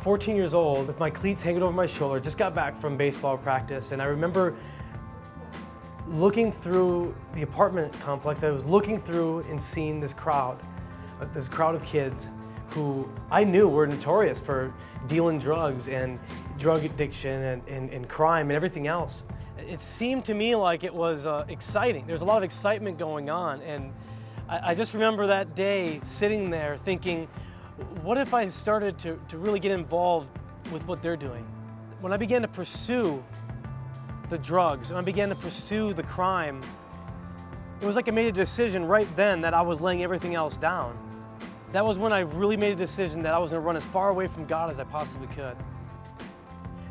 14 years old with my cleats hanging over my shoulder, just got back from baseball practice, and I remember looking through the apartment complex. I was looking through and seeing this crowd of kids who I knew were notorious for dealing drugs and drug addiction and crime and everything else. It seemed to me like it was exciting. There's a lot of excitement going on, and I just remember that day sitting there thinking, what if I started to really get involved with what they're doing? When I began to pursue the drugs, when I began to pursue the crime, it was like I made a decision right then that I was laying everything else down. That was when I really made a decision that I was going to run as far away from God as I possibly could.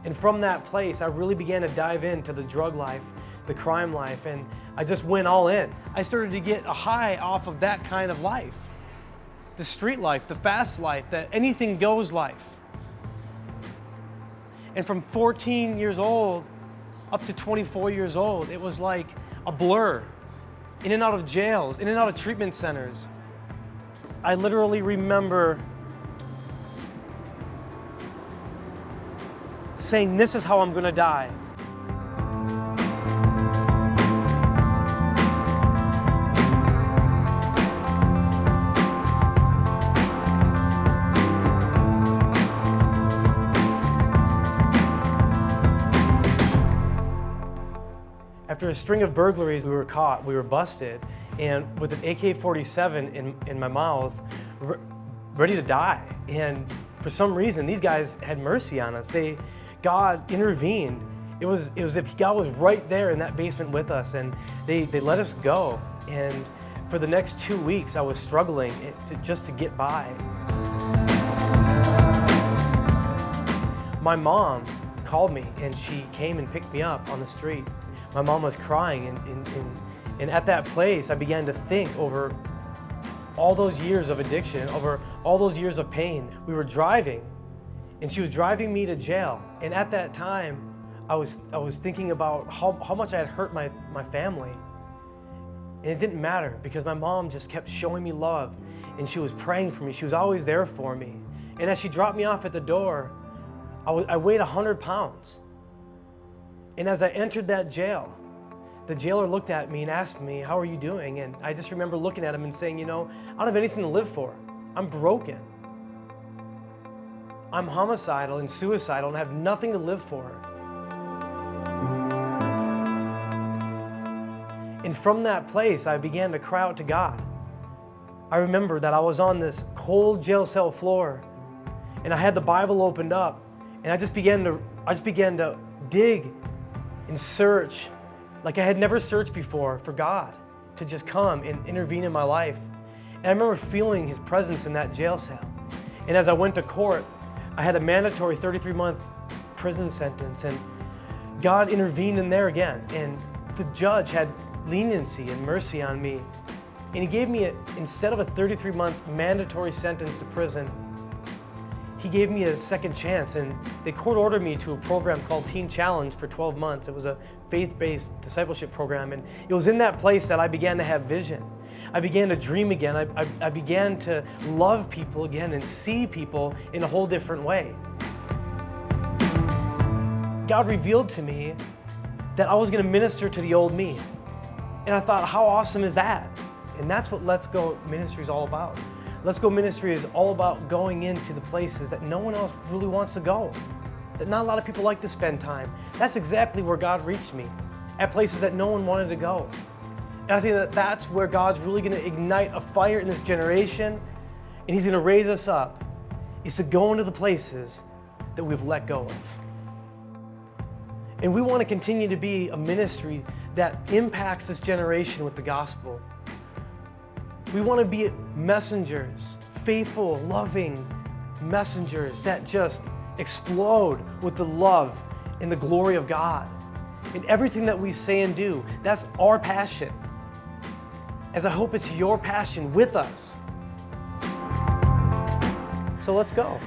And from that place, I really began to dive into the drug life, the crime life, and I just went all in. I started to get a high off of that kind of life. The street life, the fast life, the anything goes life. And from 14 years old up to 24 years old, it was like a blur. In and out of jails, in and out of treatment centers. I literally remember saying, this is how I'm gonna die. After a string of burglaries, we were caught, we were busted, and with an AK-47 in my mouth, ready to die. And for some reason, these guys had mercy on us. God intervened. It was if God was right there in that basement with us, and they let us go. And for the next 2 weeks, I was struggling just to get by. My mom called me, and she came and picked me up on the street. My mom was crying, and at that place, I began to think over all those years of addiction, over all those years of pain. We were driving, and she was driving me to jail. And at that time, I was thinking about how much I had hurt my family. And it didn't matter, because my mom just kept showing me love, and she was praying for me. She was always there for me. And as she dropped me off at the door, I weighed 100 pounds. And as I entered that jail, the jailer looked at me and asked me, how are you doing? And I just remember looking at him and saying, you know, I don't have anything to live for. I'm broken. I'm homicidal and suicidal and have nothing to live for. And from that place, I began to cry out to God. I remember that I was on this cold jail cell floor, and I had the Bible opened up, and I just began to dig and search like I had never searched before for God to just come and intervene in my life. And I remember feeling His presence in that jail cell. And as I went to court, I had a mandatory 33-month prison sentence, and God intervened in there again. And the judge had leniency and mercy on me. And He gave me, instead of a 33-month mandatory sentence to prison, He gave me a second chance, and they court ordered me to a program called Teen Challenge for 12 months. It was a faith-based discipleship program, and it was in that place that I began to have vision. I began to dream again. I began to love people again and see people in a whole different way. God revealed to me that I was going to minister to the old me. And I thought, how awesome is that? And that's what Let's Go Ministry is all about. Let's Go Ministry is all about going into the places that no one else really wants to go, that not a lot of people like to spend time. That's exactly where God reached me, at places that no one wanted to go. And I think that that's where God's really going to ignite a fire in this generation, and He's going to raise us up, is to go into the places that we've let go of. And we want to continue to be a ministry that impacts this generation with the gospel. We want to be messengers, faithful, loving messengers that just explode with the love and the glory of God. In everything that we say and do, that's our passion. As I hope it's your passion with us. So let's go.